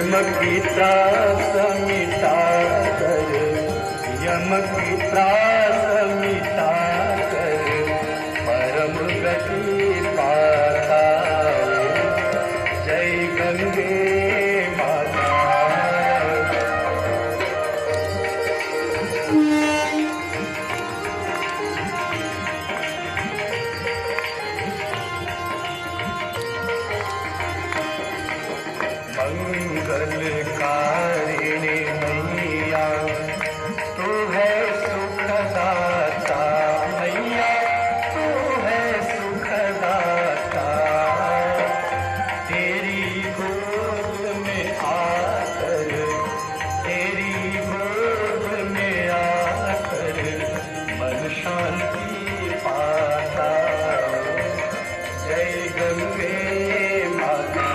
यम की त्रास मिटा कर, यम की त्रास मिटा कर परम गति पाता है। जय गंगे माता। मंगलकारिणी मैया तू है सुखदाता, मैया तू है सुखदाता। तेरी गोद में आकर, तेरी गोद में आकर मन शांति पाता। जय गंगे माता।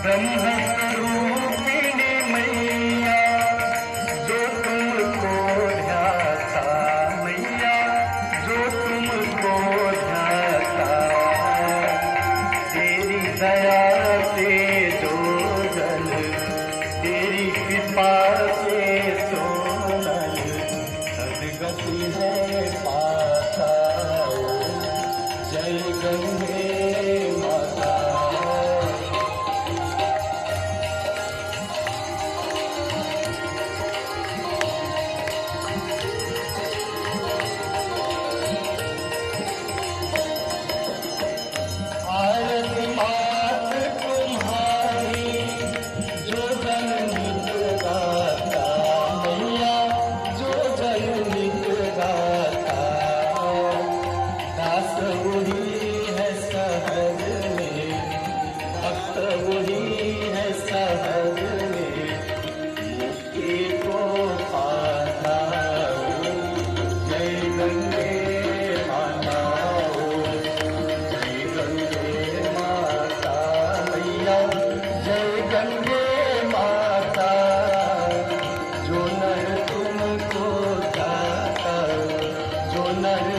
ब्रह्मस्वरूपिणी मैया जो तुमको ध्याता, मैया जो तुमको ध्याता। तेरी दया से जो जन, तेरी कृपा से जो नर सदगति है पाता। जय गंगे माता।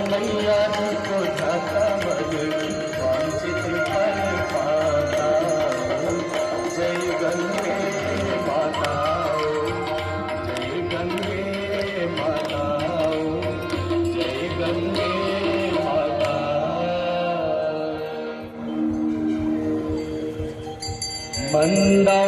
मैया जी को जाता मग वांछित फल पाता। जय गंगे माता, जय गंगे माता, जय गंगे माता। मंदा